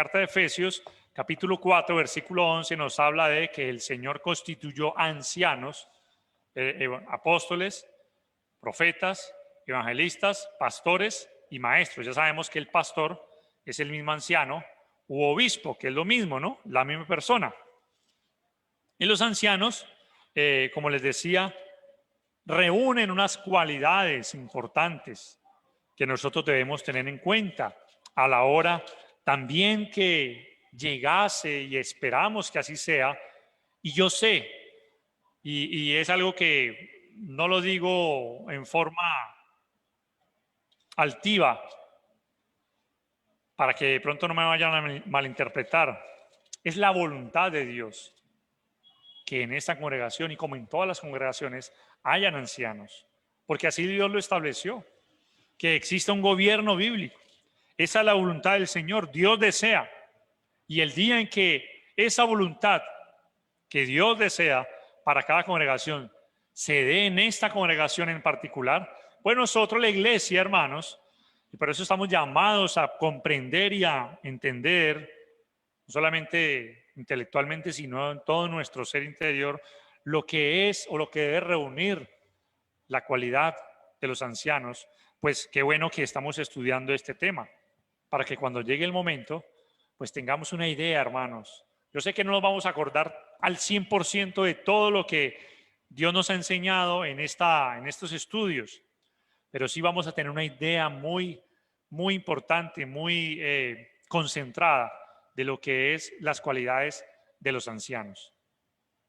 carta de Efesios, capítulo 4, versículo 11, nos habla de que el Señor constituyó ancianos, apóstoles, profetas, evangelistas, pastores y maestros. Ya sabemos que el pastor es el mismo anciano, u obispo, que es lo mismo, ¿no? La misma persona. Y los ancianos, como les decía, reúnen unas cualidades importantes que nosotros debemos tener en cuenta a la hora también que llegase, y esperamos que así sea. Y yo sé, y es algo que no lo digo en forma altiva, para que de pronto no me vayan a malinterpretar, es la voluntad de Dios que en esta congregación y como en todas las congregaciones hayan ancianos, porque así Dios lo estableció, que exista un gobierno bíblico. Esa es la voluntad del Señor, Dios desea. Y el día en que esa voluntad que Dios desea para cada congregación se dé en esta congregación en particular, pues nosotros, la iglesia, hermanos, y por eso estamos llamados a comprender y a entender, no solamente intelectualmente, sino en todo nuestro ser interior, lo que es o lo que debe reunir la cualidad de los ancianos. Pues qué bueno que estamos estudiando este tema, para que cuando llegue el momento, pues tengamos una idea, hermanos. Yo sé que no nos vamos a acordar al 100% de todo lo que Dios nos ha enseñado en estos estudios, pero sí vamos a tener una idea muy importante, muy concentrada de lo que es las cualidades de los ancianos.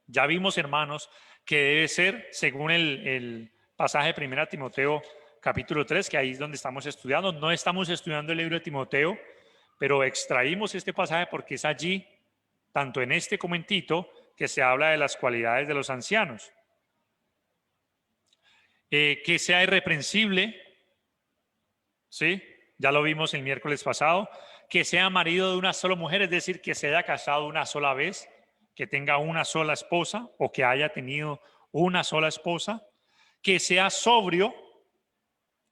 Ya vimos, hermanos, que debe ser, según el pasaje de 1 Timoteo capítulo 3, que ahí es donde estamos estudiando. No estamos estudiando el libro de Timoteo, pero extraímos este pasaje porque es allí, tanto en este como en Tito, que se habla de las cualidades de los ancianos. Que sea irreprensible, ¿sí? Ya lo vimos el miércoles pasado. Que sea marido de una sola mujer, es decir, que se haya casado una sola vez, que tenga una sola esposa o que haya tenido una sola esposa. Que sea sobrio,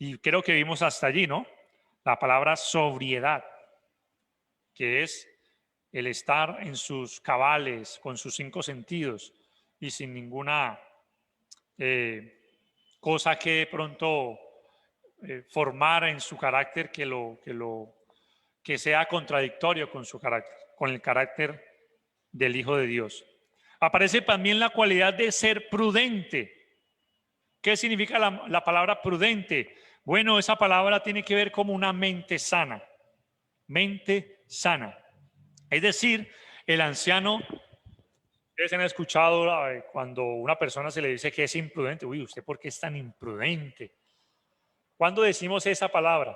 y creo que vimos hasta allí, ¿no? La palabra sobriedad, que es el estar en sus cabales, con sus 5 sentidos y sin ninguna cosa que de pronto formar en su carácter que sea contradictorio con su carácter, con el carácter del Hijo de Dios. Aparece también la cualidad de ser prudente. ¿Qué significa la palabra prudente? Bueno, esa palabra tiene que ver como una mente sana. Mente sana. Es decir, el anciano, ustedes han escuchado cuando una persona se le dice que es imprudente. Uy, ¿usted por qué es tan imprudente? ¿Cuándo decimos esa palabra?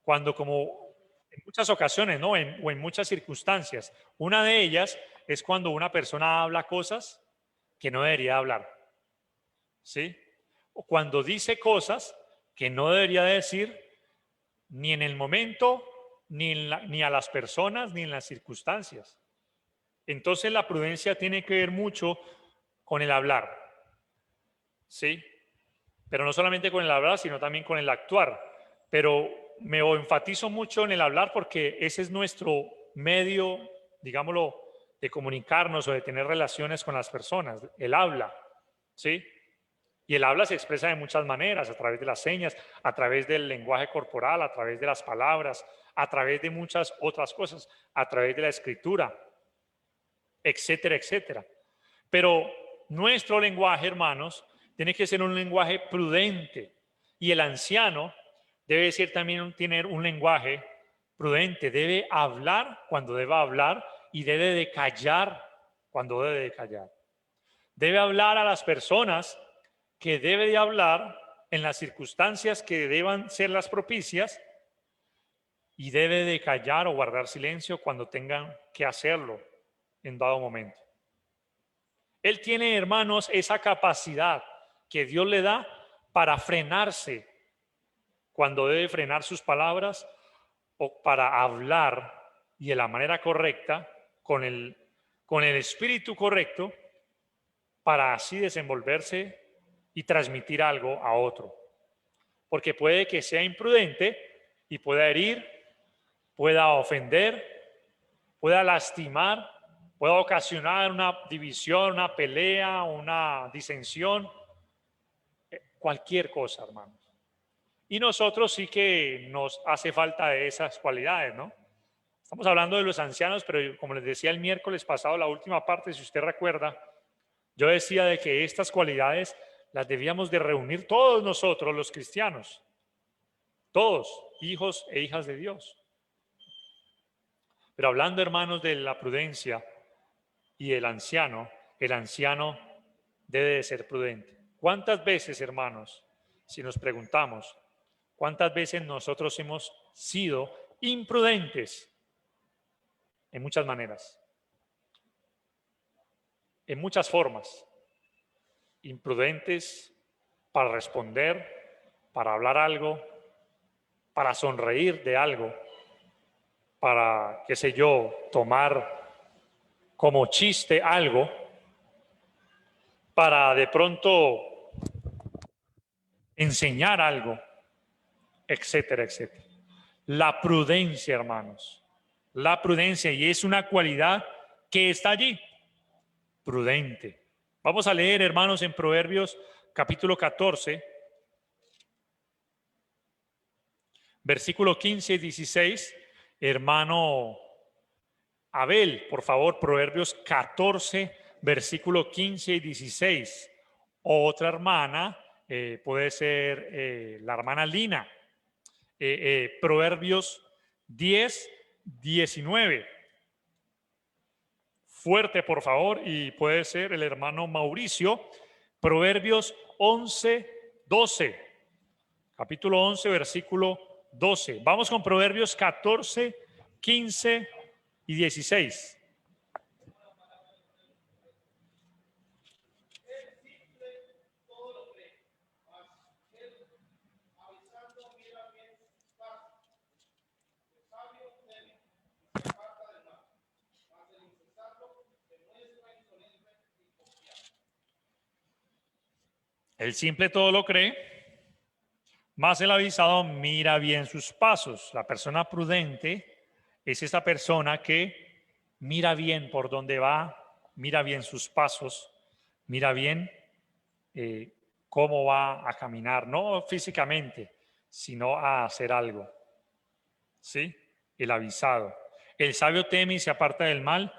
Cuando, como en muchas ocasiones, ¿no? O en muchas circunstancias. Una de ellas es cuando una persona habla cosas que no debería hablar, ¿sí? O cuando dice cosas que no debería decir ni en el momento, ni a las personas, ni en las circunstancias. Entonces la prudencia tiene que ver mucho con el hablar, ¿sí? Pero no solamente con el hablar, sino también con el actuar. Pero me enfatizo mucho en el hablar porque ese es nuestro medio, digámoslo, de comunicarnos o de tener relaciones con las personas, el habla, ¿sí? Y el habla se expresa de muchas maneras, a través de las señas, a través del lenguaje corporal, a través de las palabras, a través de muchas otras cosas, a través de la escritura, etcétera, etcétera. Pero nuestro lenguaje, hermanos, tiene que ser un lenguaje prudente. Y el anciano debe ser también tener un lenguaje prudente. Debe hablar cuando deba hablar y debe de callar cuando debe de callar. Debe hablar a las personas que debe de hablar en las circunstancias que deban ser las propicias y debe de callar o guardar silencio cuando tengan que hacerlo en dado momento. Él tiene, hermanos, esa capacidad que Dios le da para frenarse cuando debe frenar sus palabras o para hablar y de la manera correcta, con el espíritu correcto, para así desenvolverse y transmitir algo a otro. Porque puede que sea imprudente y pueda herir, pueda ofender pueda lastimar, pueda ocasionar una división, una pelea, una disensión, cualquier cosa, hermanos. Y nosotros sí que nos hace falta de esas cualidades, ¿no? Estamos hablando de los ancianos, pero como les decía el miércoles pasado, la última parte, si usted recuerda, yo decía de que estas cualidades las debíamos de reunir todos nosotros, los cristianos, todos, hijos e hijas de Dios. Pero hablando, hermanos, de la prudencia y el anciano debe de ser prudente. ¿Cuántas veces, hermanos, si nos preguntamos, cuántas veces nosotros hemos sido imprudentes? En muchas maneras, en muchas formas. Imprudentes para responder, para hablar algo, para sonreír de algo, para, qué sé yo, tomar como chiste algo, para de pronto enseñar algo, etcétera, etcétera. La prudencia, hermanos, la prudencia, y es una cualidad que está allí, prudente. Vamos a leer, hermanos, en Proverbios capítulo 14, versículo 15 y 16, hermano Abel, por favor, Proverbios 14, versículo 15 y 16. Otra hermana, puede ser la hermana Lina, Proverbios 10, 19. Fuerte, por favor, y puede ser el hermano Mauricio, Proverbios 11, 12. Capítulo 11, versículo 12. Vamos con Proverbios 14, 15 y 16. El simple todo lo cree, mas el avisado mira bien sus pasos. La persona prudente es esa persona que mira bien por dónde va, mira bien sus pasos, mira bien cómo va a caminar, no físicamente, sino a hacer algo. ¿Sí? El avisado. El sabio teme y se aparta del mal,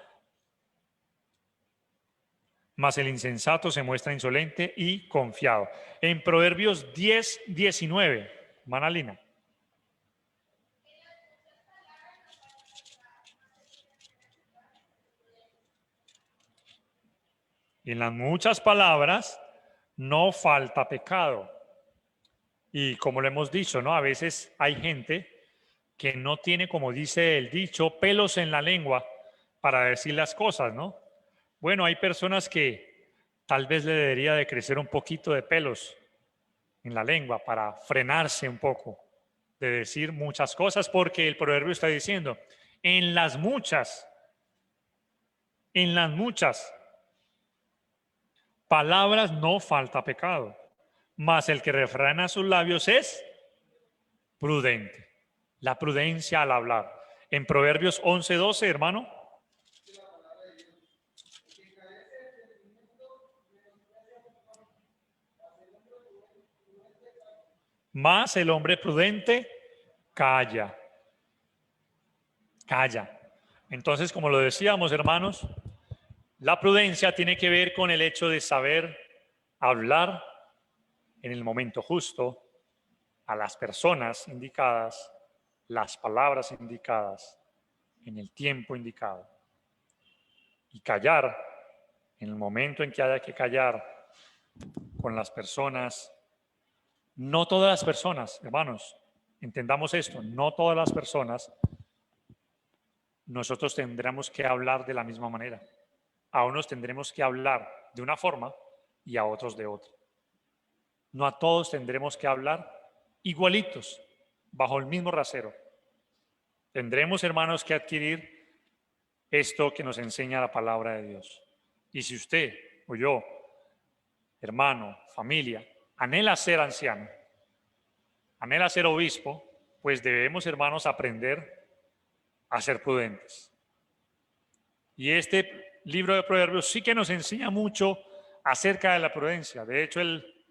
mas el insensato se muestra insolente y confiado. En Proverbios 10, 19, Manalina. En las muchas palabras no falta pecado. Y como lo hemos dicho, ¿no? A veces hay gente que no tiene, como dice el dicho, pelos en la lengua para decir las cosas, ¿no? Bueno, hay personas que tal vez le debería de crecer un poquito de pelos en la lengua para frenarse un poco de decir muchas cosas, porque el proverbio está diciendo, en las muchas palabras no falta pecado, mas el que refrena sus labios es prudente. La prudencia al hablar. En Proverbios 11, 12, hermano. Mas el hombre prudente calla. Calla. Entonces, como lo decíamos, hermanos, la prudencia tiene que ver con el hecho de saber hablar en el momento justo, a las personas indicadas, las palabras indicadas, en el tiempo indicado. Y callar en el momento en que haya que callar con las personas. No todas las personas, hermanos, entendamos esto, no todas las personas nosotros tendremos que hablar de la misma manera. A unos tendremos que hablar de una forma y a otros de otra. No a todos tendremos que hablar igualitos, bajo el mismo rasero. Tendremos, hermanos, que adquirir esto que nos enseña la palabra de Dios. Y si usted o yo, hermano, familia, anhela ser anciano, anhela ser obispo, pues debemos, hermanos, aprender a ser prudentes. Y este libro de Proverbios sí que nos enseña mucho acerca de la prudencia. De hecho, el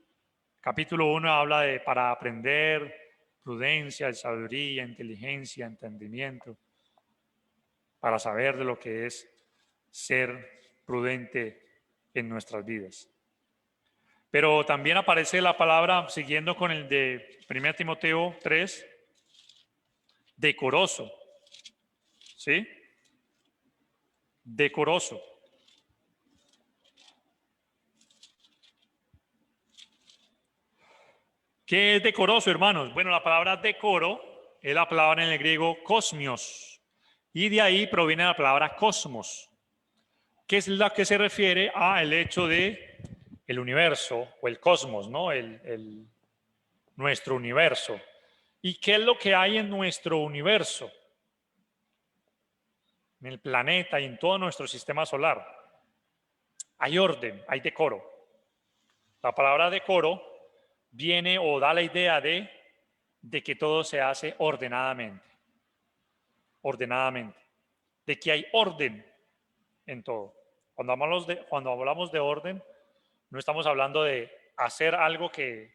capítulo 1 habla de para aprender prudencia, sabiduría, inteligencia, entendimiento, para saber de lo que es ser prudente en nuestras vidas. Pero también aparece la palabra, siguiendo con el de 1 Timoteo 3, decoroso. ¿Sí? Decoroso. ¿Qué es decoroso, hermanos? Bueno, la palabra decoro es la palabra en el griego kosmios, y de ahí proviene la palabra cosmos, que es la que se refiere al hecho de el universo o el cosmos, ¿no? Nuestro universo. ¿Y qué es lo que hay en nuestro universo? En el planeta y en todo nuestro sistema solar. Hay orden, hay decoro. La palabra decoro viene o da la idea de que todo se hace ordenadamente. Ordenadamente. De que hay orden en todo. Cuando hablamos de orden, no estamos hablando de hacer algo que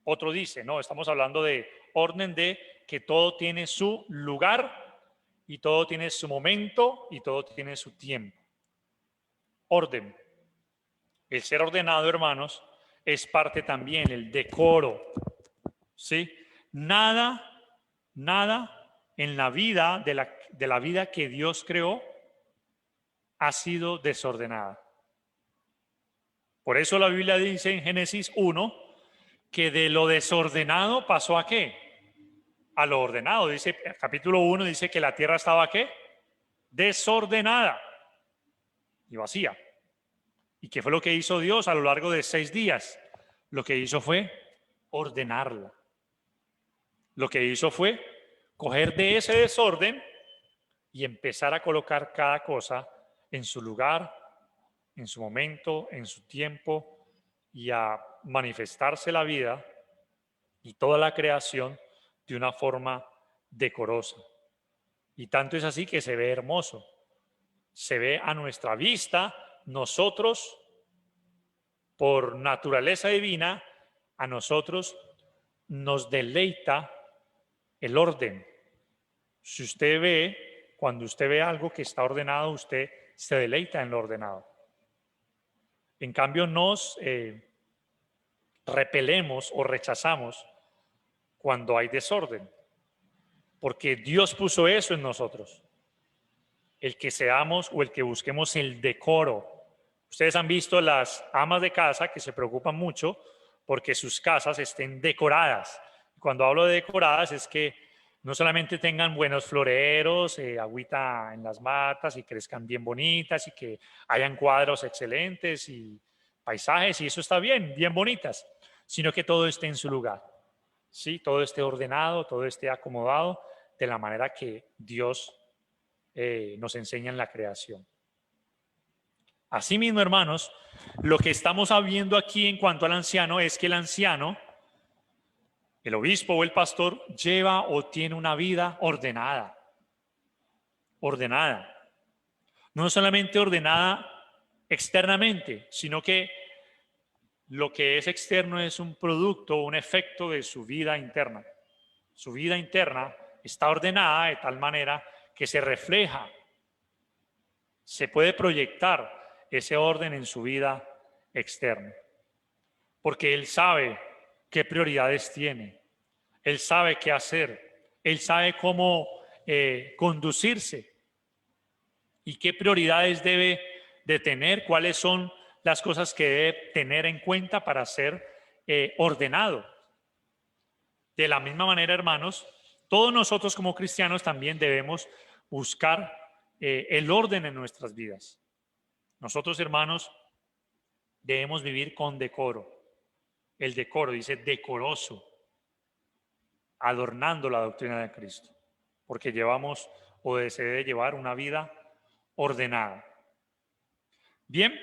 otro dice, no, estamos hablando de orden de que todo tiene su lugar y todo tiene su momento y todo tiene su tiempo. Orden. El ser ordenado, hermanos, es parte también, el decoro. ¿Sí? Nada en la vida, de la vida que Dios creó, ha sido desordenada. Por eso la Biblia dice en Génesis 1 que de lo desordenado pasó ¿a qué? A lo ordenado. Dice, capítulo 1 dice que la tierra estaba ¿qué? Desordenada y vacía. ¿Y qué fue lo que hizo Dios a lo largo de 6 días? Lo que hizo fue ordenarla. Lo que hizo fue coger de ese desorden y empezar a colocar cada cosa en su lugar, en su momento, en su tiempo, y a manifestarse la vida y toda la creación de una forma decorosa. Y tanto es así que se ve hermoso. Se ve a nuestra vista, nosotros, por naturaleza divina, a nosotros nos deleita el orden. Si usted ve, cuando usted ve algo que está ordenado, usted se deleita en lo ordenado. En cambio, nos repelemos o rechazamos cuando hay desorden, porque Dios puso eso en nosotros, el que seamos o el que busquemos el decoro. Ustedes han visto las amas de casa que se preocupan mucho porque sus casas estén decoradas. Cuando hablo de decoradas es que no solamente tengan buenos floreros, agüita en las matas y crezcan bien bonitas y que hayan cuadros excelentes y paisajes, y eso está bien, bien bonitas, sino que todo esté en su lugar. ¿Sí? Todo esté ordenado, todo esté acomodado de la manera que Dios nos enseña en la creación. Asimismo, hermanos, lo que estamos viendo aquí en cuanto al anciano es que el anciano, el obispo o el pastor, lleva o tiene una vida ordenada. Ordenada. No solamente ordenada externamente, sino que lo que es externo es un producto, un efecto de su vida interna. Su vida interna está ordenada de tal manera que se refleja, se puede proyectar ese orden en su vida externa. Porque él sabe qué prioridades tiene, él sabe qué hacer, él sabe cómo conducirse y qué prioridades debe de tener, cuáles son las cosas que debe tener en cuenta para ser ordenado. De la misma manera, hermanos, todos nosotros como cristianos también debemos buscar el orden en nuestras vidas. Nosotros, hermanos, debemos vivir con decoro. El decoro dice decoroso, adornando la doctrina de Cristo, porque llevamos o se debe llevar una vida ordenada. Bien,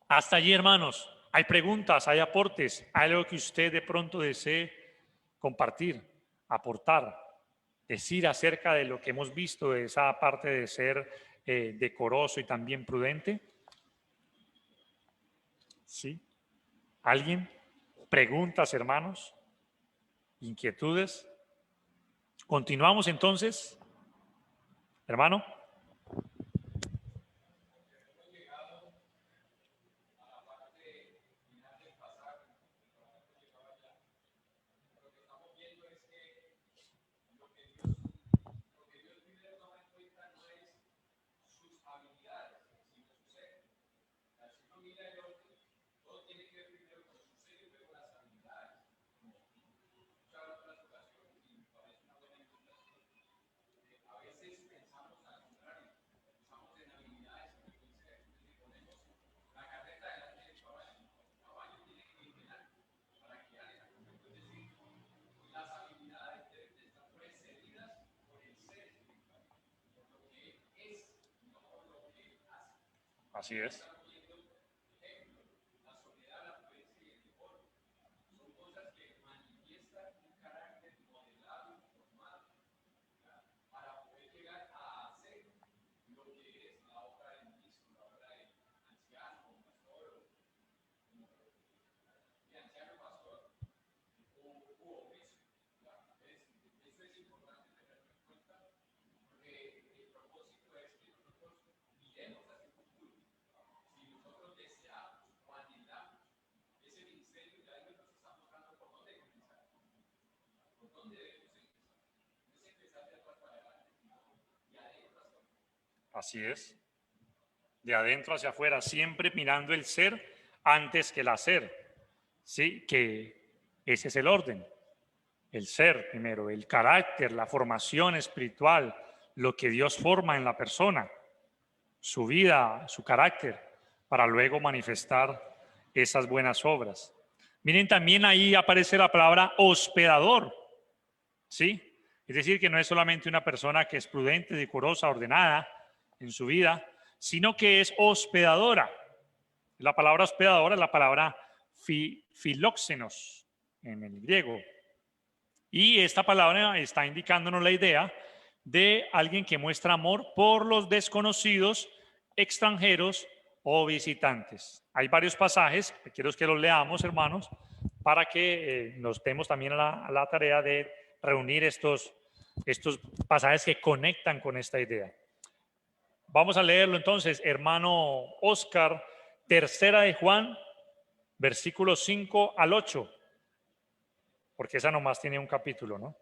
hasta allí, hermanos. Hay preguntas, hay aportes, hay algo que usted de pronto desee compartir, aportar, decir acerca de lo que hemos visto, de esa parte de ser decoroso y también prudente? ¿Sí? ¿Alguien? ¿Preguntas, hermanos? ¿Inquietudes? Continuamos entonces, hermano. Así es. Así es. De adentro hacia afuera, siempre mirando el ser antes que el hacer. Sí, que ese es el orden. El ser primero, el carácter, la formación espiritual, lo que Dios forma en la persona, su vida, su carácter, para luego manifestar esas buenas obras. Miren, también ahí aparece la palabra hospedador, ¿sí? Es decir, que no es solamente una persona que es prudente, decorosa, ordenada en su vida, sino que es hospedadora. La palabra hospedadora es la palabra filóxenos en el griego. Y esta palabra está indicándonos la idea de alguien que muestra amor por los desconocidos, extranjeros o visitantes. Hay varios pasajes, quiero que los leamos, hermanos, para que nos demos también a la tarea de reunir estos pasajes que conectan con esta idea. Vamos a leerlo entonces, hermano Oscar, tercera de Juan, versículos 5 al 8, porque esa nomás tiene un capítulo, ¿no?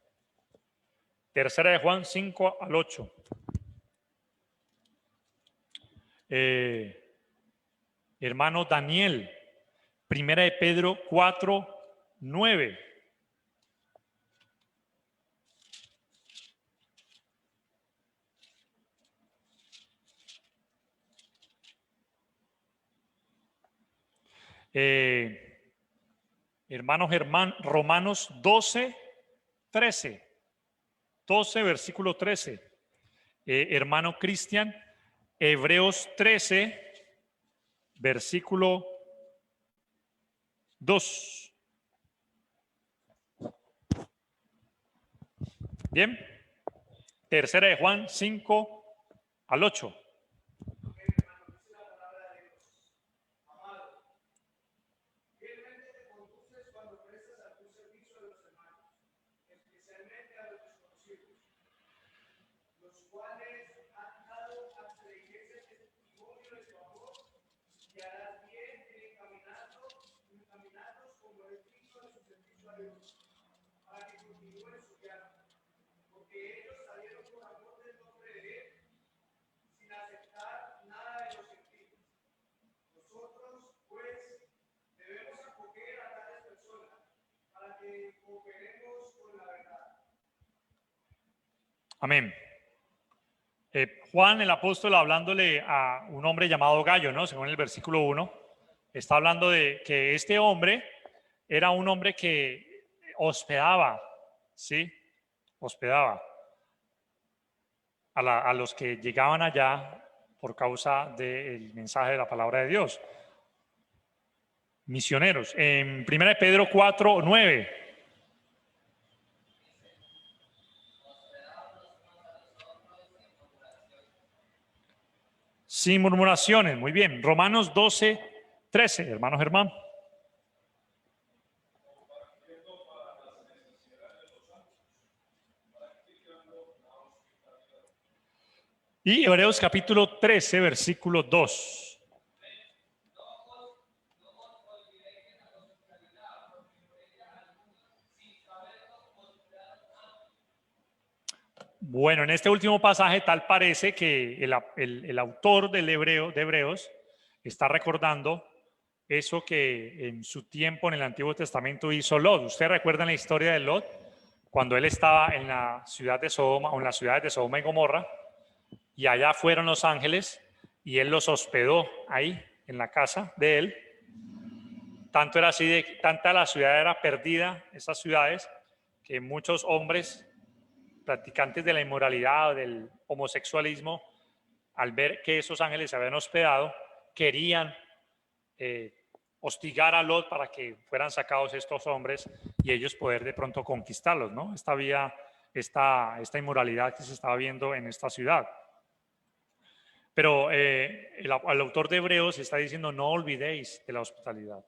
Tercera de Juan 5 al 8. Hermano Daniel, primera de Pedro 4, 9. Hermano Germán, Romanos 12, 13. 12, versículo 13. Hermano Cristian, Hebreos 13, versículo 2. Bien. Tercera de Juan 5 al 8. Amén. Juan el apóstol, hablándole a un hombre llamado Gallo, ¿no? Según el versículo 1, está hablando de que este hombre era un hombre que hospedaba, ¿sí? Hospedaba a los que llegaban allá por causa del mensaje de la palabra de Dios. Misioneros. En 1 Pedro 4, 9. sin murmuraciones. Muy bien. Romanos 12, 13, hermano Germán. Y Hebreos capítulo 13, versículo 2. Bueno, en este último pasaje tal parece que el autor de Hebreos está recordando eso que en su tiempo en el Antiguo Testamento hizo Lot. ¿Usted recuerda la historia de Lot? Cuando él estaba en la ciudad de Sodoma, o en las ciudades de Sodoma y Gomorra, y allá fueron los ángeles, y él los hospedó ahí, en la casa de él. Tanto era así, tanta la ciudad era perdida, esas ciudades, que muchos hombres practicantes de la inmoralidad o del homosexualismo, al ver que esos ángeles se habían hospedado, querían hostigar a Lot para que fueran sacados estos hombres y ellos poder de pronto conquistarlos, ¿no? Esta inmoralidad que se estaba viendo en esta ciudad. Pero el autor de Hebreos está diciendo, no olvidéis de la hospitalidad.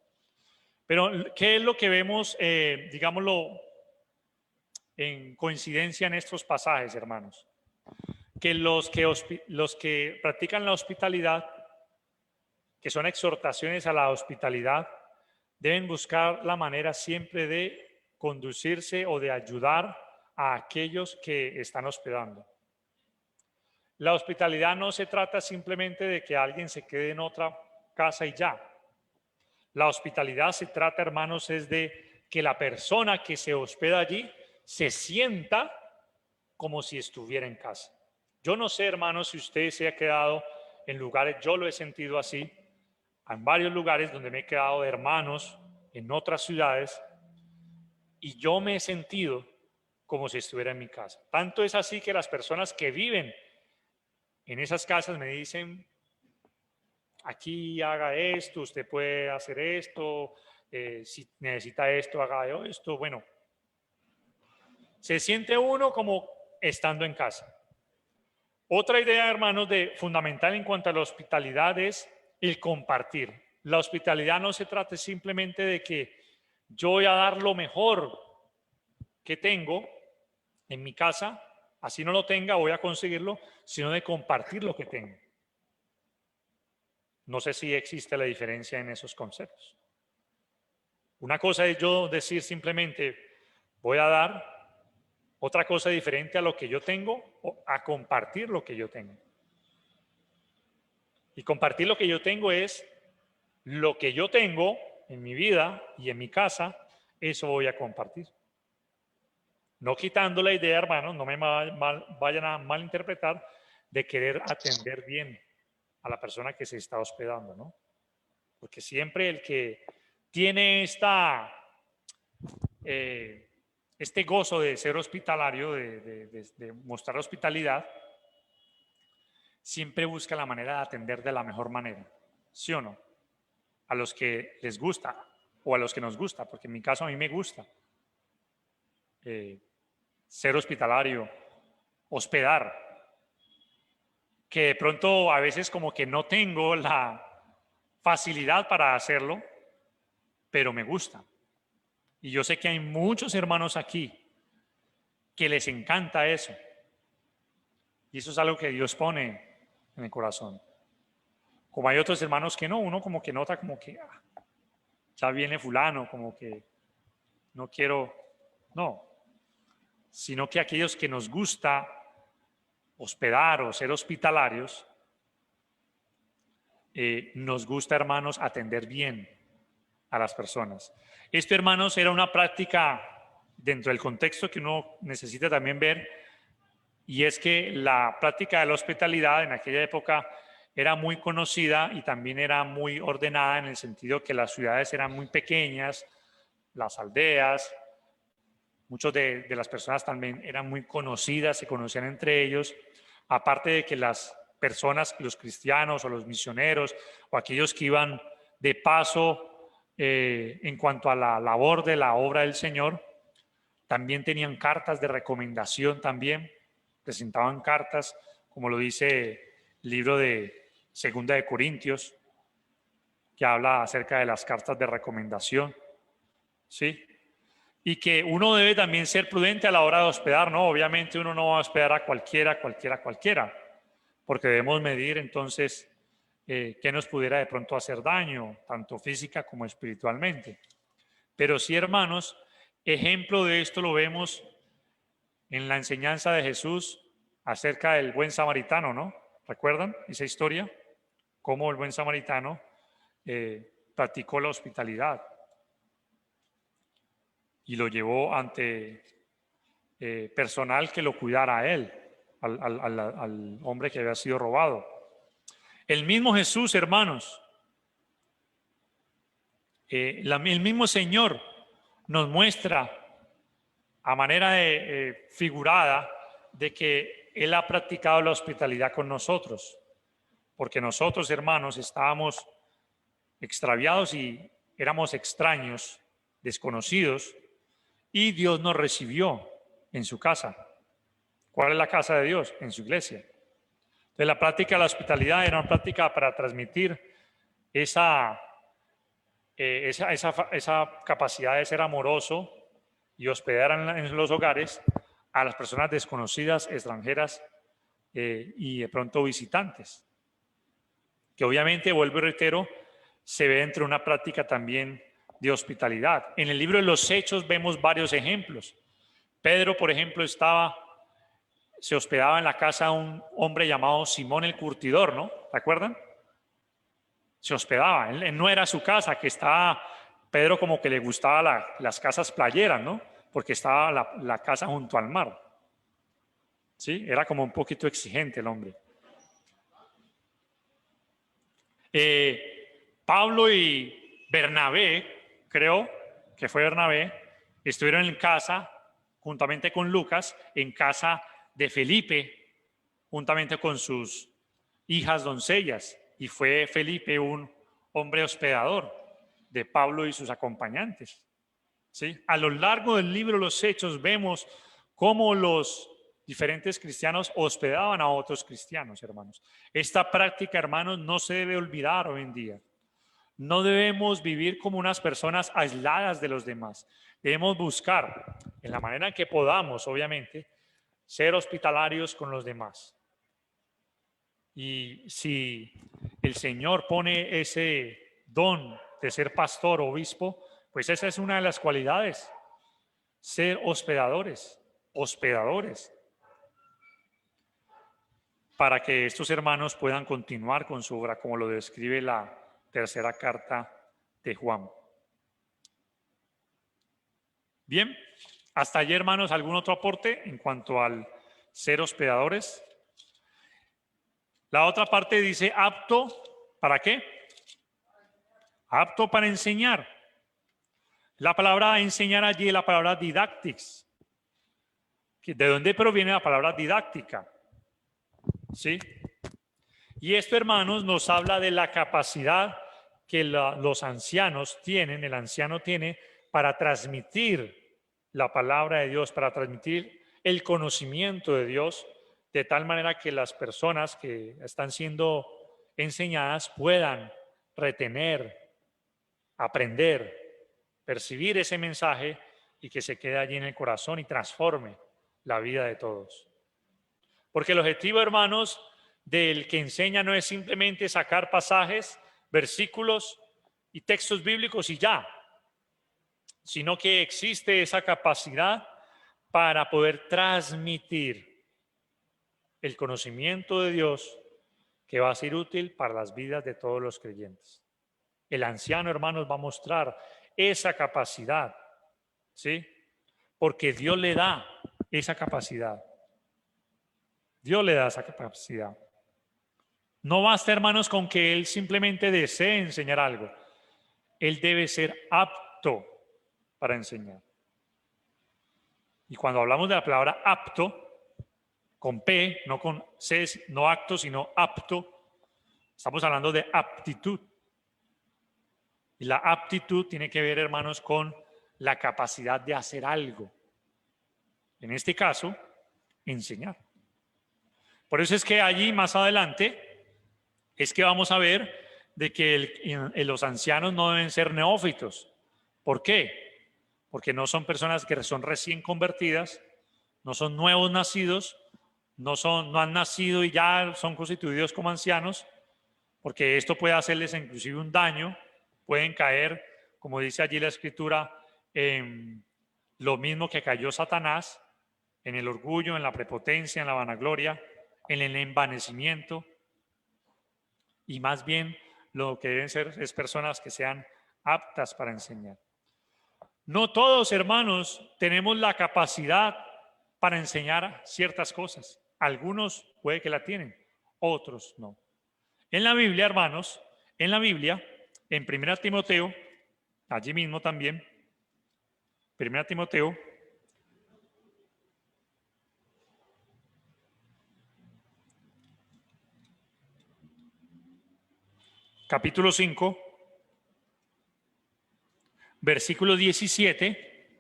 Pero, ¿qué es lo que vemos, digámoslo, en coincidencia en estos pasajes, hermanos? Que los que practican la hospitalidad, que son exhortaciones a la hospitalidad, deben buscar la manera siempre de conducirse o de ayudar a aquellos que están hospedando. La hospitalidad no se trata simplemente de que alguien se quede en otra casa y ya. La hospitalidad se trata, hermanos, es de que la persona que se hospeda allí se sienta como si estuviera en casa. Yo no sé, hermanos, si usted se ha quedado en lugares, yo lo he sentido así, en varios lugares donde me he quedado de hermanos en otras ciudades, y yo me he sentido como si estuviera en mi casa. Tanto es así que las personas que viven en esas casas me dicen, aquí haga esto, usted puede hacer esto, si necesita esto, haga esto. Bueno, se siente uno como estando en casa. Otra idea, hermanos, fundamental en cuanto a la hospitalidad es el compartir. La hospitalidad no se trata simplemente de que yo voy a dar lo mejor que tengo en mi casa, así no lo tenga, voy a conseguirlo, sino de compartir lo que tengo. No sé si existe la diferencia en esos conceptos. Una cosa es yo decir simplemente voy a dar, otra cosa diferente a lo que yo tengo, o a compartir lo que yo tengo. Y compartir lo que yo tengo es lo que yo tengo en mi vida y en mi casa, eso voy a compartir. No quitando la idea, hermanos, no me vayan a malinterpretar, de querer atender bien a la persona que se está hospedando, ¿no? Porque siempre el que tiene este gozo de ser hospitalario, de mostrar hospitalidad, siempre busca la manera de atender de la mejor manera, ¿sí o no? A los que les gusta o a los que nos gusta, porque en mi caso a mí me gusta ser hospitalario, hospedar, que de pronto a veces como que no tengo la facilidad para hacerlo, pero me gusta. Y yo sé que hay muchos hermanos aquí que les encanta eso. Y eso es algo que Dios pone en el corazón. Como hay otros hermanos que no, uno como que nota como que ya viene fulano, como que no quiero, no. Sino que aquellos que nos gusta hospedar o ser hospitalarios, nos gusta, hermanos, atender bien a las personas. Esto, hermanos, era una práctica dentro del contexto que uno necesita también ver, y es que la práctica de la hospitalidad en aquella época era muy conocida y también era muy ordenada en el sentido que las ciudades eran muy pequeñas, las aldeas, muchas de las personas también eran muy conocidas, se conocían entre ellos, aparte de que las personas, los cristianos o los misioneros o aquellos que iban de paso en cuanto a la labor de la obra del Señor, también tenían cartas de recomendación también, presentaban cartas, como lo dice el libro de Segunda de Corintios, que habla acerca de las cartas de recomendación, ¿sí? Y que uno debe también ser prudente a la hora de hospedar, ¿no? Obviamente uno no va a hospedar a cualquiera, porque debemos medir entonces qué nos pudiera de pronto hacer daño, tanto física como espiritualmente. Pero sí, hermanos, ejemplo de esto lo vemos en la enseñanza de Jesús acerca del buen samaritano, ¿no? ¿Recuerdan esa historia? Cómo el buen samaritano practicó la hospitalidad y lo llevó ante personal que lo cuidara a él, al hombre que había sido robado. El mismo Jesús, hermanos, el mismo Señor nos muestra a manera de figurada de que Él ha practicado la hospitalidad con nosotros, porque nosotros, hermanos, estábamos extraviados y éramos extraños, desconocidos, y Dios nos recibió en su casa. ¿Cuál es la casa de Dios? En su iglesia. Entonces, la práctica de la hospitalidad era una práctica para transmitir esa capacidad de ser amoroso y hospedar en los hogares a las personas desconocidas, extranjeras y de pronto visitantes. Que obviamente, vuelvo y reitero, se ve dentro de una práctica también de hospitalidad. En el libro de los Hechos vemos varios ejemplos. Pedro, por ejemplo, se hospedaba en la casa de un hombre llamado Simón el Curtidor, ¿no? ¿Se acuerdan? Se hospedaba, él no era su casa, que estaba, Pedro como que le gustaba las casas playeras, ¿no? Porque estaba la casa junto al mar. ¿Sí? Era como un poquito exigente el hombre. Pablo y Bernabé, creo que fue Bernabé, estuvieron en casa, juntamente con Lucas, en casa de Felipe, juntamente con sus hijas doncellas, y fue Felipe un hombre hospedador de Pablo y sus acompañantes. ¿Sí? A lo largo del libro de los Hechos vemos cómo los diferentes cristianos hospedaban a otros cristianos, hermanos. Esta práctica, hermanos, no se debe olvidar hoy en día. No debemos vivir como unas personas aisladas de los demás. Debemos buscar, en la manera que podamos, obviamente, ser hospitalarios con los demás. Y si el Señor pone ese don de ser pastor o obispo, pues esa es una de las cualidades, ser hospedadores, para que estos hermanos puedan continuar con su obra, como lo describe la tercera carta de Juan. Bien, hasta allí, hermanos, ¿algún otro aporte en cuanto al ser hospedadores? La otra parte dice apto, ¿para qué? Apto para enseñar. La palabra enseñar allí es la palabra didactics. ¿De dónde proviene la palabra didáctica? ¿Sí? Y esto, hermanos, nos habla de la capacidad que los ancianos tienen, el anciano tiene, para transmitir la palabra de Dios, para transmitir el conocimiento de Dios, de tal manera que las personas que están siendo enseñadas puedan retener, aprender, percibir ese mensaje y que se quede allí en el corazón y transforme la vida de todos. Porque el objetivo, hermanos, del que enseña no es simplemente sacar pasajes, versículos y textos bíblicos y ya, sino que existe esa capacidad para poder transmitir el conocimiento de Dios que va a ser útil para las vidas de todos los creyentes. El anciano, hermanos, va a mostrar esa capacidad, ¿sí? Porque Dios le da esa capacidad. Dios le da esa capacidad. No basta, hermanos, con que él simplemente desee enseñar algo. Él debe ser apto para enseñar. Y cuando hablamos de la palabra apto, con P, no con C, no acto, sino apto, estamos hablando de aptitud. Y la aptitud tiene que ver, hermanos, con la capacidad de hacer algo. En este caso, enseñar. Por eso es que allí más adelante es que vamos a ver de que los ancianos no deben ser neófitos. ¿Por qué? Porque no son personas que son recién convertidas, no son nuevos nacidos, no han nacido y ya son constituidos como ancianos, porque esto puede hacerles inclusive un daño, pueden caer, como dice allí la Escritura, en lo mismo que cayó Satanás, en el orgullo, en la prepotencia, en la vanagloria, en el envanecimiento, y más bien lo que deben ser es personas que sean aptas para enseñar. No todos, hermanos, tenemos la capacidad para enseñar ciertas cosas. Algunos puede que la tienen, otros no. En la Biblia, hermanos, en la Biblia, en 1 Timoteo, allí mismo también, 1 Timoteo, capítulo 5, versículo 17,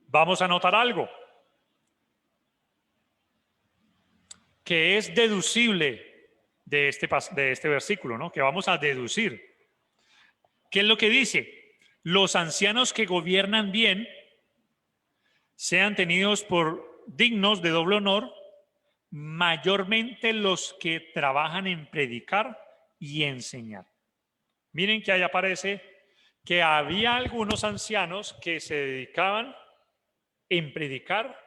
vamos a notar algo que es deducible de este versículo, ¿no? Que vamos a deducir. ¿Qué es lo que dice? Los ancianos que gobiernan bien sean tenidos por dignos de doble honor, mayormente los que trabajan en predicar y enseñar. Miren que ahí aparece que había algunos ancianos que se dedicaban en predicar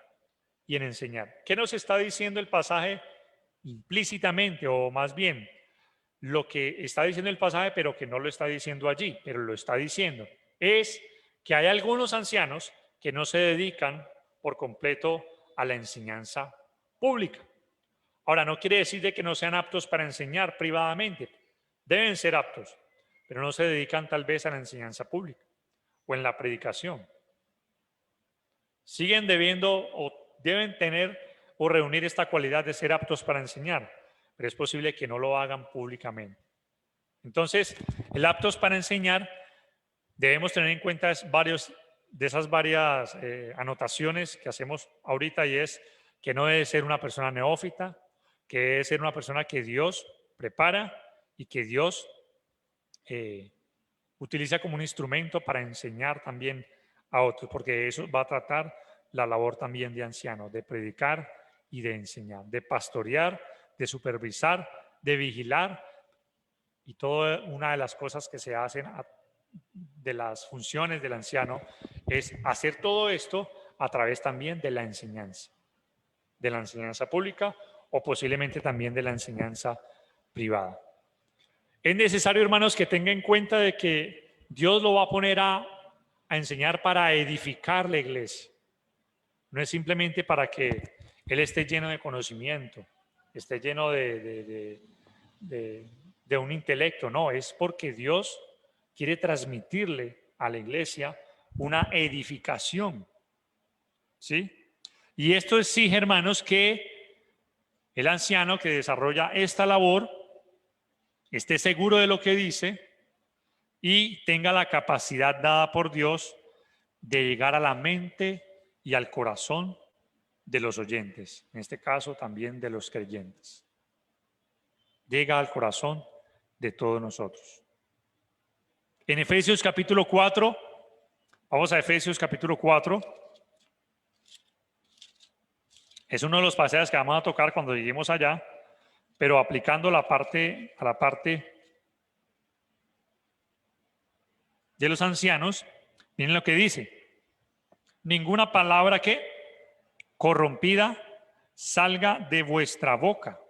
y en enseñar. ¿Qué nos está diciendo el pasaje implícitamente, o más bien lo que está diciendo el pasaje, pero que no lo está diciendo allí, pero lo está diciendo, es que hay algunos ancianos que no se dedican por completo a la enseñanza pública? Ahora, no quiere decir de que no sean aptos para enseñar privadamente, deben ser aptos, pero no se dedican tal vez a la enseñanza pública o en la predicación. Siguen debiendo o deben tener o reunir esta cualidad de ser aptos para enseñar, pero es posible que no lo hagan públicamente. Entonces, el aptos para enseñar, debemos tener en cuenta esas varias anotaciones que hacemos ahorita, y es que no debe ser una persona neófita, que debe ser una persona que Dios prepara y que Dios utiliza como un instrumento para enseñar también a otros, porque eso va a tratar la labor también de ancianos, de predicar y de enseñar, de pastorear, de supervisar, de vigilar, y toda una de las cosas que se hacen de las funciones del anciano es hacer todo esto a través también de la enseñanza pública o posiblemente también de la enseñanza privada. Es necesario, hermanos, que tenga en cuenta de que Dios lo va a poner a enseñar para edificar la iglesia. No es simplemente para que Él esté lleno de conocimiento, esté lleno de un intelecto, no, es porque Dios quiere transmitirle a la iglesia una edificación, ¿sí? Y esto exige, hermanos, que el anciano que desarrolla esta labor esté seguro de lo que dice y tenga la capacidad dada por Dios de llegar a la mente y al corazón de los oyentes, en este caso también de los creyentes. Llega al corazón de todos nosotros. En Efesios capítulo 4, vamos a Efesios capítulo 4. Es uno de los pasajes que vamos a tocar cuando lleguemos allá, pero aplicando a la parte de los ancianos. Miren lo que dice: ninguna palabra que corrompida salga de vuestra boca,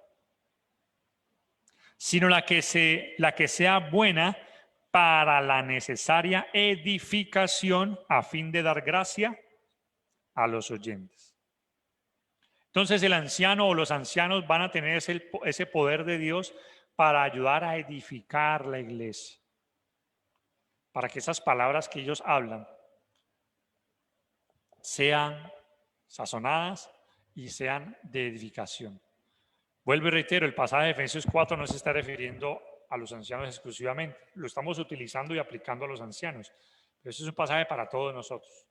sino la que sea buena para la necesaria edificación, a fin de dar gracia a los oyentes. Entonces el anciano o los ancianos van a tener ese poder de Dios para ayudar a edificar la iglesia, para que esas palabras que ellos hablan sean sazonadas y sean de edificación. Vuelvo y reitero, el pasaje de Efesios 4 no se está refiriendo a los ancianos exclusivamente, lo estamos utilizando y aplicando a los ancianos, pero eso es un pasaje para todos nosotros.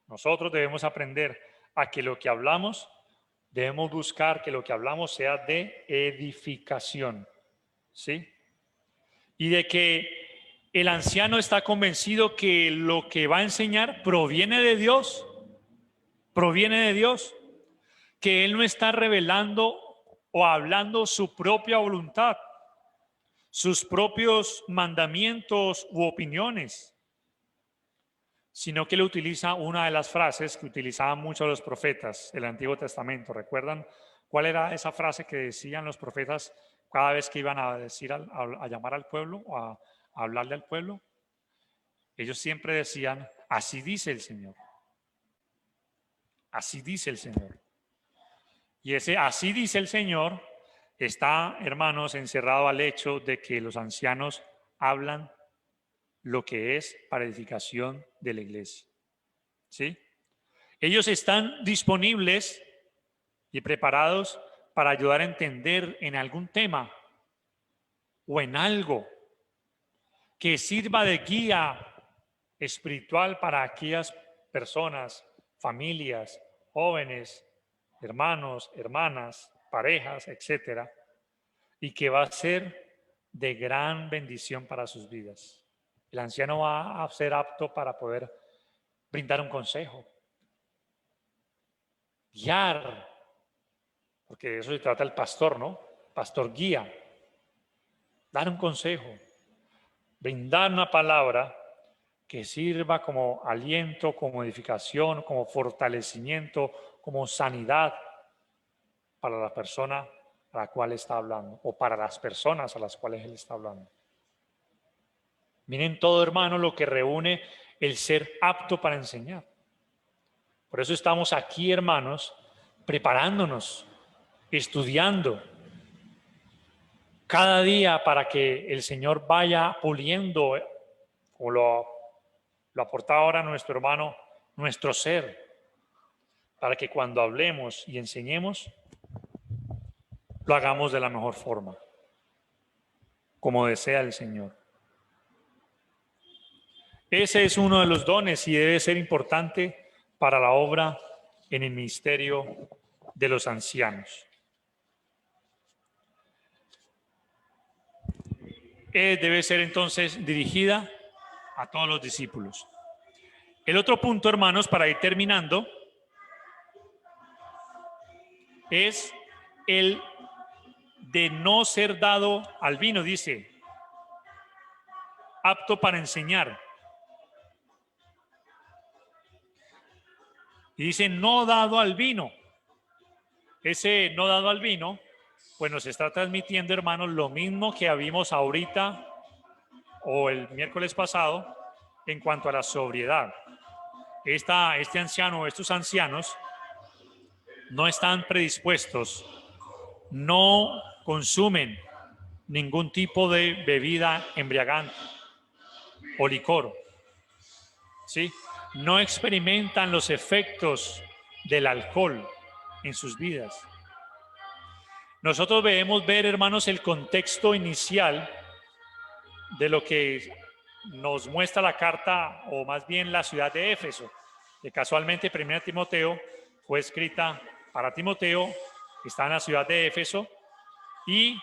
Nosotros debemos aprender a que lo que hablamos, debemos buscar que lo que hablamos sea de edificación, ¿sí? Y de que el anciano está convencido que lo que va a enseñar proviene de Dios, que él no está revelando o hablando su propia voluntad, sus propios mandamientos u opiniones, sino que él utiliza una de las frases que utilizaban muchos los profetas del Antiguo Testamento. ¿Recuerdan cuál era esa frase que decían los profetas cada vez que iban a decir, a llamar al pueblo o a hablarle al pueblo? Ellos siempre decían, así dice el Señor. Así dice el Señor. Y ese así dice el Señor está, hermanos, encerrado al hecho de que los ancianos hablan lo que es para edificación de la iglesia. ¿Sí? Ellos están disponibles y preparados para ayudar a entender en algún tema o en algo que sirva de guía espiritual para aquellas personas, familias, jóvenes, hermanos, hermanas, parejas, etcétera, y que va a ser de gran bendición para sus vidas. El anciano va a ser apto para poder brindar un consejo, guiar, porque de eso se trata el pastor, ¿no? Pastor guía, dar un consejo, brindar una palabra que sirva como aliento, como edificación, como fortalecimiento, como sanidad para la persona a la cual está hablando o para las personas a las cuales él está hablando. Miren todo, hermano, lo que reúne el ser apto para enseñar. Por eso estamos aquí, hermanos, preparándonos, estudiando cada día para que el Señor vaya puliendo, como lo aportaba ahora nuestro hermano, nuestro ser, para que cuando hablemos y enseñemos, lo hagamos de la mejor forma, como desea el Señor. Ese es uno de los dones y debe ser importante para la obra en el ministerio de los ancianos. Debe ser entonces dirigida a todos los discípulos. El otro punto, hermanos, para ir terminando, es el de no ser dado al vino, dice, apto para enseñar. Y dice, no dado al vino. Ese no dado al vino, pues nos está transmitiendo, hermanos, lo mismo que vimos ahorita o el miércoles pasado en cuanto a la sobriedad. Este anciano o estos ancianos no están predispuestos, no consumen ningún tipo de bebida embriagante o licor, ¿sí? No experimentan los efectos del alcohol en sus vidas. Nosotros debemos ver, hermanos, el contexto inicial de lo que nos muestra la carta, o más bien la ciudad de Éfeso, que casualmente 1 Timoteo fue escrita para Timoteo, que está en la ciudad de Éfeso, y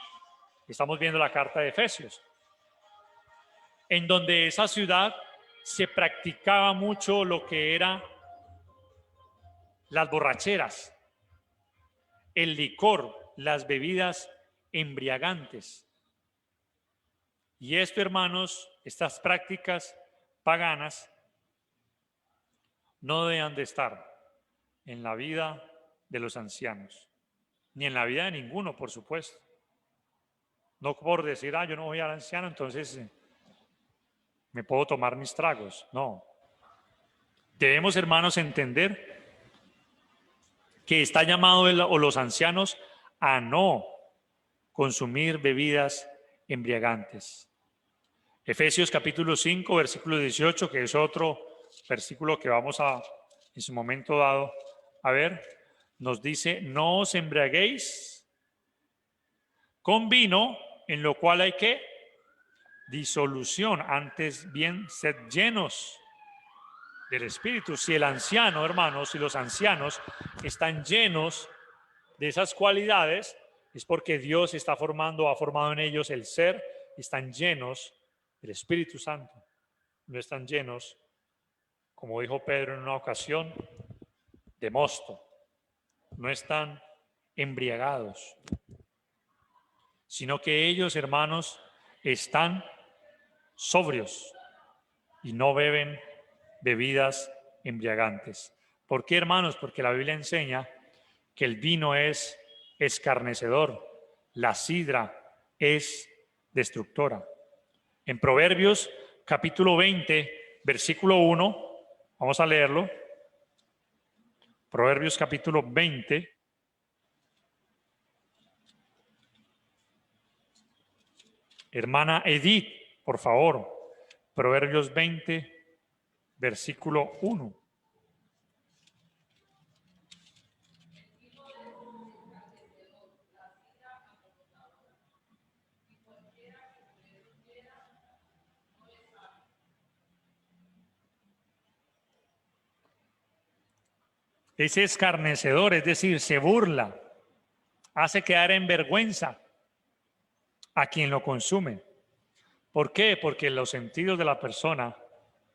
estamos viendo la carta de Efesios, en donde esa ciudad se practicaba mucho lo que era las borracheras, el licor, las bebidas embriagantes. Y esto, hermanos, estas prácticas paganas no deben de estar en la vida de los ancianos, ni en la vida de ninguno, por supuesto. No por decir, yo no voy al anciano, entonces me puedo tomar mis tragos. No. Debemos, hermanos, entender que está llamado o los ancianos a no consumir bebidas embriagantes. Efesios capítulo 5, versículo 18, que es otro versículo que vamos a, en su momento dado, a ver, nos dice, no os embriaguéis con vino, en lo cual hay que disolución, antes bien sed llenos del Espíritu. Si el anciano, hermanos, si los ancianos están llenos de esas cualidades, es porque Dios está formando, ha formado en ellos el ser, y están llenos del Espíritu Santo. No están llenos, como dijo Pedro en una ocasión, de mosto. No están embriagados, sino que ellos, hermanos, están sobrios y no beben bebidas embriagantes. ¿Por qué, hermanos? Porque la Biblia enseña que el vino es escarnecedor, la sidra es destructora. En Proverbios capítulo 20, versículo 1, vamos a leerlo. Proverbios capítulo 20. Hermana Edith, por favor. Proverbios 20, versículo 1. Es escarnecedor, es decir, se burla, hace quedar en vergüenza a quien lo consume. ¿Por qué? Porque los sentidos de la persona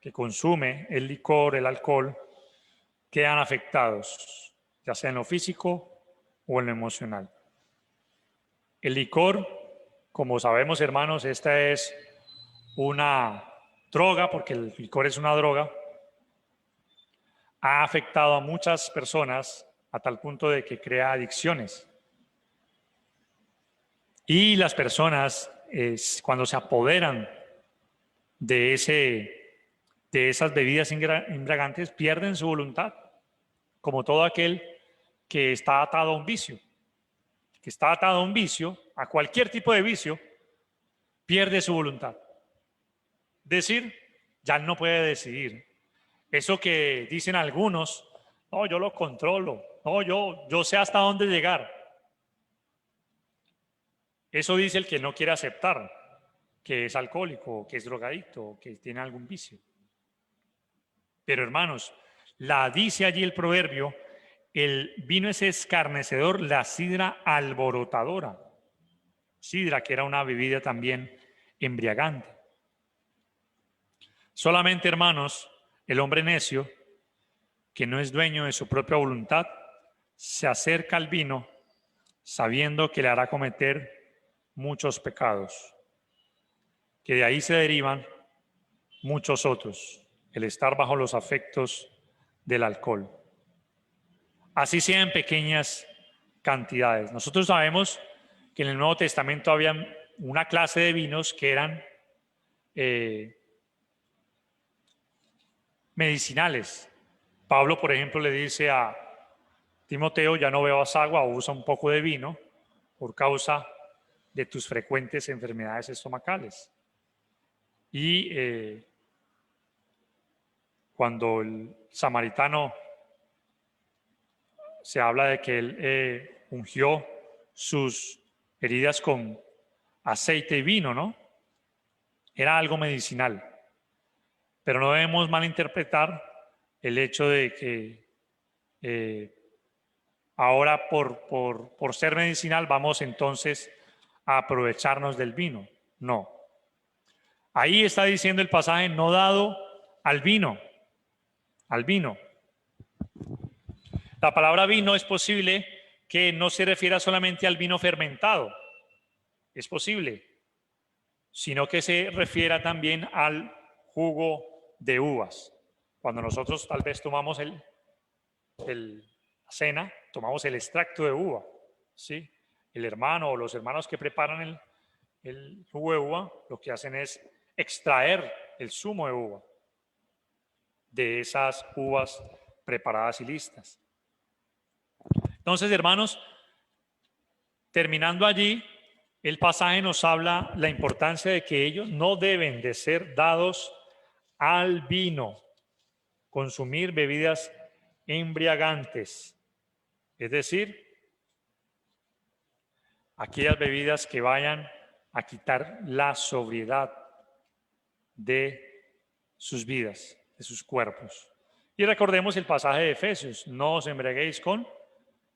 que consume el licor, el alcohol, quedan afectados, ya sea en lo físico o en lo emocional. El licor, como sabemos, hermanos, esta es una droga, porque el licor es una droga, ha afectado a muchas personas a tal punto de que crea adicciones. Y las personas, cuando se apoderan de esas bebidas embriagantes, pierden su voluntad, como todo aquel que está atado a un vicio. Que está atado a un vicio, a cualquier tipo de vicio, pierde su voluntad. Es decir, ya no puede decidir. Eso que dicen algunos, no, yo lo controlo, no, yo sé hasta dónde llegar. Eso dice el que no quiere aceptar que es alcohólico, que es drogadicto, que tiene algún vicio. Pero hermanos, la dice allí el proverbio, el vino es escarnecedor, la sidra alborotadora. Sidra, que era una bebida también embriagante. Solamente, hermanos, el hombre necio, que no es dueño de su propia voluntad, se acerca al vino sabiendo que le hará cometer muchos pecados, que de ahí se derivan muchos otros, el estar bajo los afectos del alcohol. Así sea en pequeñas cantidades. Nosotros sabemos que en el Nuevo Testamento había una clase de vinos que eran medicinales. Pablo, por ejemplo, le dice a Timoteo, ya no bebas agua o usa un poco de vino por causa de tus frecuentes enfermedades estomacales. Y cuando el samaritano se habla de que él ungió sus heridas con aceite y vino, ¿no? Era algo medicinal. Pero no debemos malinterpretar el hecho de que ahora por ser medicinal vamos entonces a aprovecharnos del vino. No. Ahí está diciendo el pasaje, no dado al vino. Al vino. La palabra vino es posible que no se refiera solamente al vino fermentado. Es posible. Sino que se refiera también al jugo de uvas. Cuando nosotros tal vez tomamos la cena, tomamos el extracto de uva, ¿sí? El hermano o los hermanos que preparan el jugo de uva, lo que hacen es extraer el zumo de uva de esas uvas preparadas y listas. Entonces, hermanos, terminando allí, el pasaje nos habla la importancia de que ellos no deben de ser dados al vino, consumir bebidas embriagantes, es decir, aquellas bebidas que vayan a quitar la sobriedad de sus vidas, de sus cuerpos. Y recordemos el pasaje de Efesios, no os embriaguéis con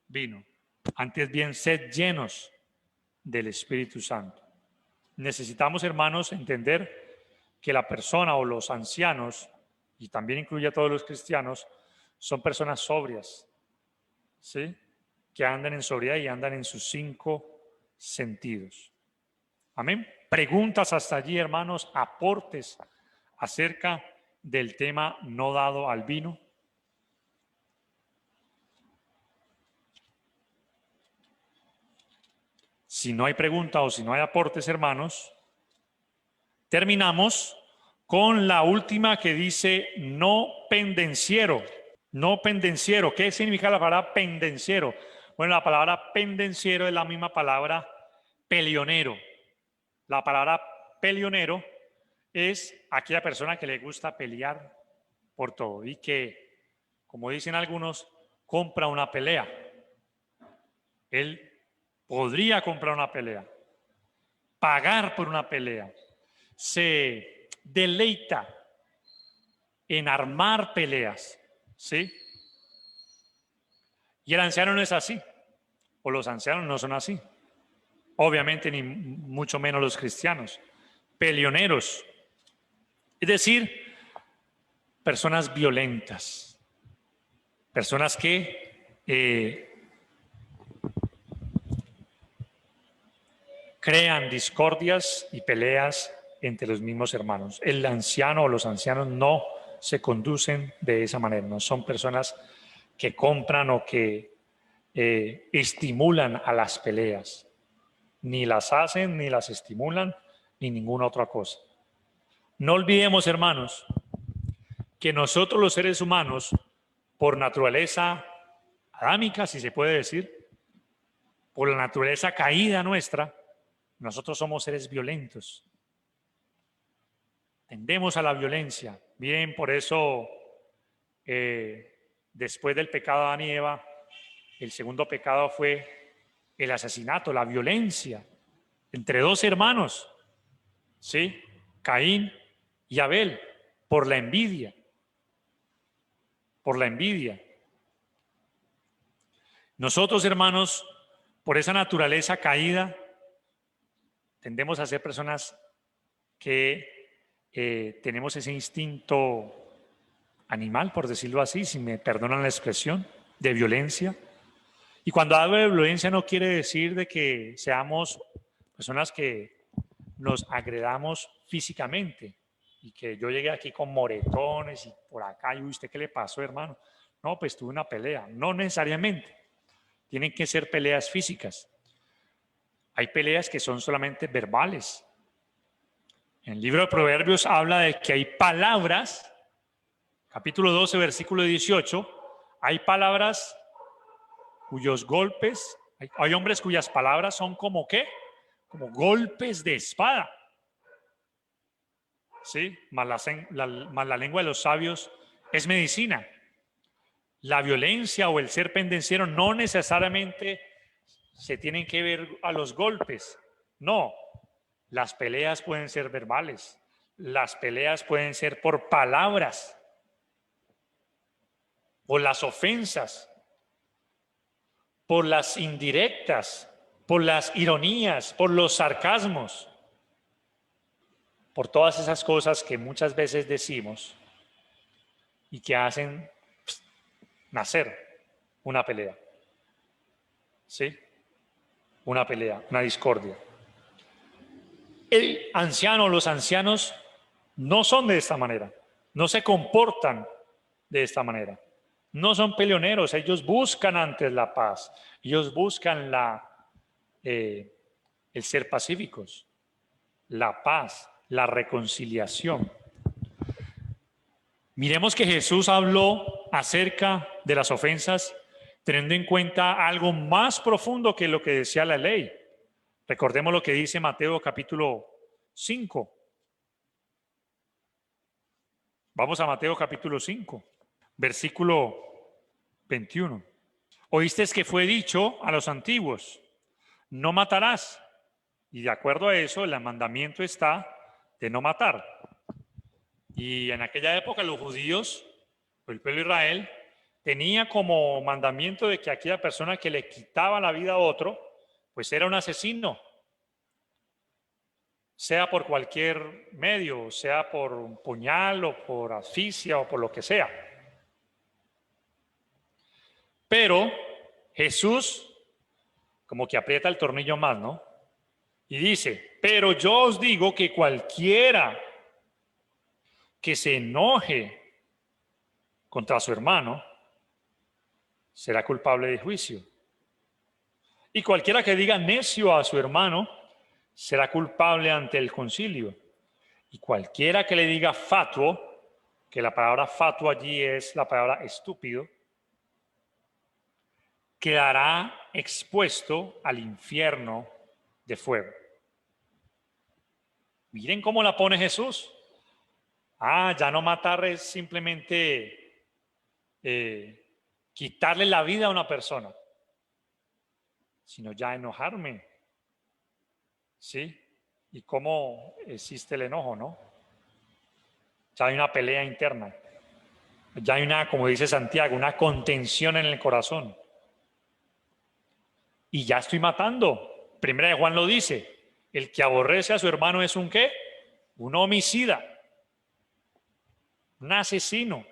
vino, antes bien sed llenos del Espíritu Santo. Necesitamos, hermanos, entender que la persona o los ancianos, y también incluye a todos los cristianos, son personas sobrias, ¿sí? Que andan en sobriedad y andan en sus 5 sentidos. Amén. Preguntas hasta allí, hermanos, aportes acerca del tema no dado al vino. Si no hay pregunta o si no hay aportes, hermanos, terminamos con la última que dice no pendenciero. No pendenciero. ¿Qué significa la palabra pendenciero? Bueno, la palabra pendenciero es la misma palabra pelionero. La palabra pelionero es aquella persona que le gusta pelear por todo y que, como dicen algunos, compra una pelea. Él podría comprar una pelea, pagar por una pelea, se deleita en armar peleas, ¿sí? Y el anciano no es así, o los ancianos no son así, obviamente ni mucho menos los cristianos, peleoneros, es decir, personas violentas, personas que crean discordias y peleas entre los mismos hermanos. El anciano o los ancianos no se conducen de esa manera, no son personas que compran o que estimulan a las peleas, ni las hacen, ni las estimulan, ni ninguna otra cosa. No olvidemos, hermanos, que nosotros los seres humanos, por naturaleza adámica, si se puede decir, por la naturaleza caída nuestra, nosotros somos seres violentos. Tendemos a la violencia. Bien, por eso, después del pecado de Adán y Eva, el segundo pecado fue el asesinato, la violencia entre 2 hermanos, ¿sí? Caín y Abel, por la envidia. Por la envidia. Nosotros, hermanos, por esa naturaleza caída, tendemos a ser personas que tenemos ese instinto animal, por decirlo así, si me perdonan la expresión, de violencia. Y cuando hablo de violencia no quiere decir de que seamos personas que nos agredamos físicamente y que yo llegué aquí con moretones y por acá, y ¿usted qué le pasó, hermano? No, pues tuve una pelea. No necesariamente. Tienen que ser peleas físicas. Hay peleas que son solamente verbales. En el libro de Proverbios habla de que hay palabras, capítulo 12, versículo 18, hay palabras cuyos golpes, hay hombres cuyas palabras son como ¿qué? Como golpes de espada. ¿Sí? Más la lengua de los sabios es medicina. La violencia o el ser pendenciero no necesariamente se tienen que ver a los golpes. No, las peleas pueden ser verbales. Las peleas pueden ser por palabras, por las ofensas, por las indirectas, por las ironías, por los sarcasmos, por todas esas cosas que muchas veces decimos y que hacen nacer una pelea. ¿Sí? Una pelea, una discordia. El anciano, los ancianos no son de esta manera, no se comportan de esta manera, no son peleoneros, ellos buscan antes la paz, ellos buscan el ser pacíficos, la paz, la reconciliación. Miremos que Jesús habló acerca de las ofensas teniendo en cuenta algo más profundo que lo que decía la ley. Recordemos lo que dice Mateo capítulo 5. Vamos a Mateo capítulo 5, versículo 21. Oísteis que fue dicho a los antiguos, no matarás. Y de acuerdo a eso, el mandamiento está de no matar. Y en aquella época los judíos, el pueblo de Israel, tenía como mandamiento de que aquella persona que le quitaba la vida a otro, pues era un asesino, sea por cualquier medio, sea por un puñal o por asfixia o por lo que sea. Pero Jesús como que aprieta el tornillo más, ¿no? Y dice, pero yo os digo que cualquiera que se enoje contra su hermano será culpable de juicio. Y cualquiera que diga necio a su hermano será culpable ante el concilio. Y cualquiera que le diga fatuo, que la palabra fatuo allí es la palabra estúpido, quedará expuesto al infierno de fuego. Miren cómo la pone Jesús. Ya no matar es simplemente quitarle la vida a una persona, sino ya enojarme. ¿Sí? ¿Y cómo existe el enojo, no? Ya hay una pelea interna. Ya hay una, como dice Santiago, una contención en el corazón. Y ya estoy matando. Primera de Juan lo dice. El que aborrece a su hermano es un ¿qué? Un homicida. Un asesino.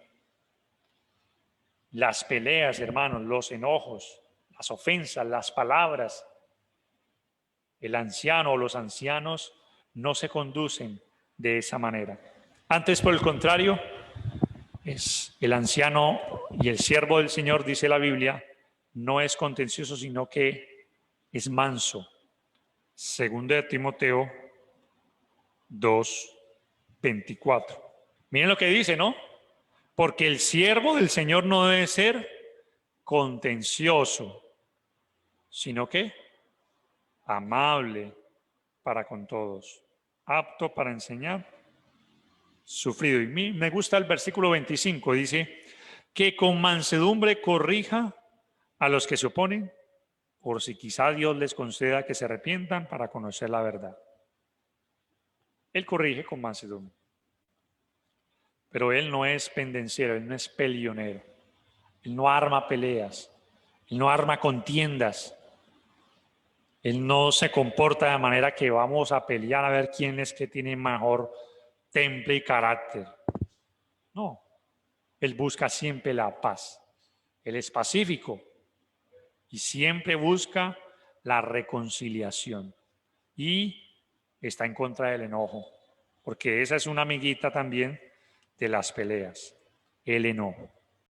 Las peleas, hermanos, los enojos, las ofensas, las palabras. El anciano o los ancianos no se conducen de esa manera. Antes, por el contrario, es el anciano y el siervo del Señor, dice la Biblia, no es contencioso, sino que es manso. Segundo de Timoteo 2:24. Miren lo que dice, ¿no? Porque el siervo del Señor no debe ser contencioso, sino que amable para con todos, apto para enseñar, sufrido. Y me gusta el versículo 25, dice, que con mansedumbre corrija a los que se oponen, por si quizá Dios les conceda que se arrepientan para conocer la verdad. Él corrige con mansedumbre. Pero él no es pendenciero, él no es peleonero. Él no arma peleas, él no arma contiendas. Él no se comporta de manera que vamos a pelear a ver quién es que tiene mejor temple y carácter. No, él busca siempre la paz. Él es pacífico y siempre busca la reconciliación. Y está en contra del enojo, porque esa es una amiguita también de las peleas, el enojo.